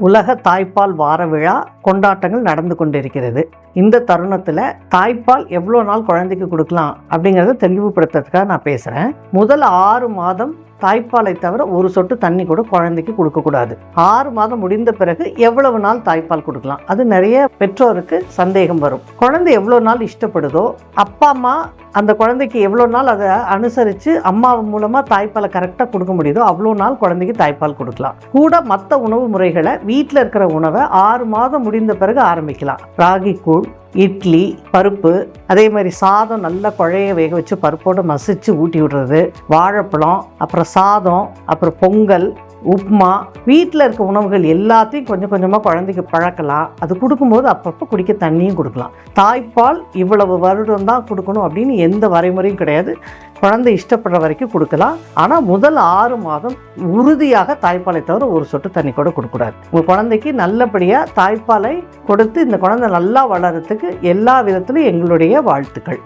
உலக தாய்ப்பால் வார விழா கொண்டாட்டங்கள் நடந்து கொண்டிருக்கிறது. இந்த தருணத்தில் தாய்ப்பால் எவ்வளோ நாள் குழந்தைக்கு கொடுக்கலாம் அப்படிங்கிறத தெளிவுபடுத்துறதுக்காக நான் பேசுகிறேன். முதல் 6 மாதம் தாய்ப்பாலை தவிர ஒரு சொட்டு தண்ணி கூட குழந்தைக்கு கொடுக்கக்கூடாது. 6 மாதம் முடிந்த பிறகு எவ்வளவு நாள் தாய்ப்பால் கொடுக்கலாம், அது நிறைய பெற்றோருக்கு சந்தேகம் வரும். குழந்தை எவ்வளோ நாள் இஷ்டப்படுதோ, அப்பா அம்மா அந்த குழந்தைக்கு எவ்வளோ நாள் அதை அனுசரித்து அம்மா மூலமாக தாய்ப்பாலை கரெக்டாக கொடுக்க முடியுதோ அவ்வளோ நாள் குழந்தைக்கு தாய்ப்பால் கொடுக்கலாம். கூட மற்ற உணவு முறைகளை வீட்டில் இருக்கிற உணவை 6 மாதம் முடிந்த பிறகு ஆரம்பிக்கலாம். ராகி கூழ், இட்லி, பருப்பு, அதே மாதிரி சாதம் நல்லா குழைய வேக வச்சு பருப்போடு மசிச்சு ஊட்டி விடுறது, வாழைப்பழம், அப்புறம் சாதம், அப்புறம் பொங்கல், உப்புமா, வீட்டில் இருக்க உணவுகள் எல்லாத்தையும் கொஞ்சம் கொஞ்சமாக குழந்தைக்கு பழக்கலாம். அது கொடுக்கும்போது அப்பப்போ குடிக்க தண்ணியும் கொடுக்கலாம். தாய்ப்பால் இவ்வளவு வருடம் தான் கொடுக்கணும் அப்படின்னு எந்த வரைமுறையும் கிடையாது. குழந்தை இஷ்டப்படுற வரைக்கும் கொடுக்கலாம். ஆனால் முதல் 6 மாதம் உறுதியாக தாய்ப்பாலை தவிர ஒரு சொட்டு தண்ணி கூட கொடுக்கக்கூடாது. உங்கள் குழந்தைக்கு நல்லபடியாக தாய்ப்பாலை கொடுத்து இந்த குழந்தை நல்லா வளர்கிறதுக்கு எல்லா விதத்திலும் எங்களுடைய வாழ்த்துக்கள்.